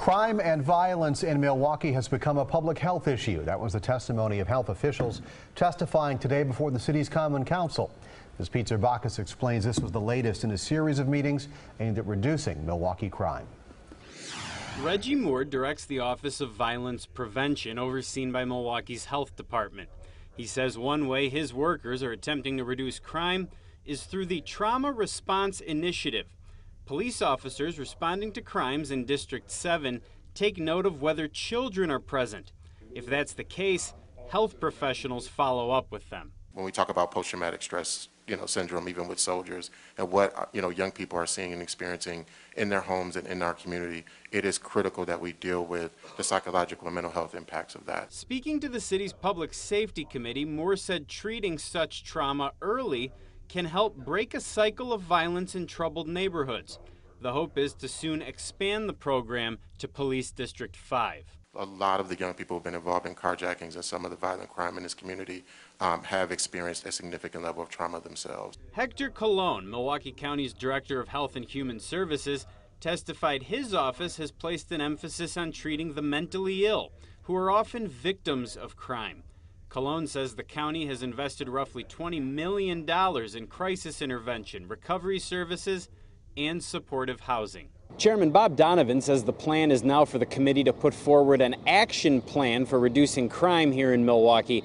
Crime and violence in Milwaukee has become a public health issue. That was the testimony of health officials testifying today before the city's Common Council. As Pete Zervakis explains, this was the latest in a series of meetings aimed at reducing Milwaukee crime. Reggie Moore directs the Office of Violence Prevention, overseen by Milwaukee's Health Department. He says one way his workers are attempting to reduce crime is through the Trauma Response Initiative. Police officers responding to crimes in District 7 take note of whether children are present. If that's the case, health professionals follow up with them. When we talk about post-traumatic stress, syndrome, even with soldiers, and what, young people are seeing and experiencing in their homes and in our community, it is critical that we deal with the psychological and mental health impacts of that. Speaking to the city's Public Safety Committee, Moore said treating such trauma early can help break a cycle of violence in troubled neighborhoods. The hope is to soon expand the program to Police District 5. A lot of the young people who have been involved in carjackings and some of the violent crime in this community have experienced a significant level of trauma themselves. Hector Colon, Milwaukee County's Director of Health and Human Services, testified his office has placed an emphasis on treating the mentally ill, who are often victims of crime. Colon says the county has invested roughly $20 million in crisis intervention, recovery services, and supportive housing. Chairman Bob Donovan says the plan is now for the committee to put forward an action plan for reducing crime here in Milwaukee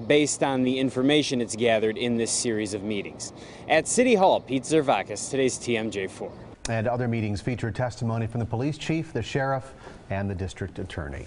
based on the information it's gathered in this series of meetings. At City Hall, Pete Zervakis, today's TMJ4. And other meetings featured testimony from the police chief, the sheriff, and the district attorney.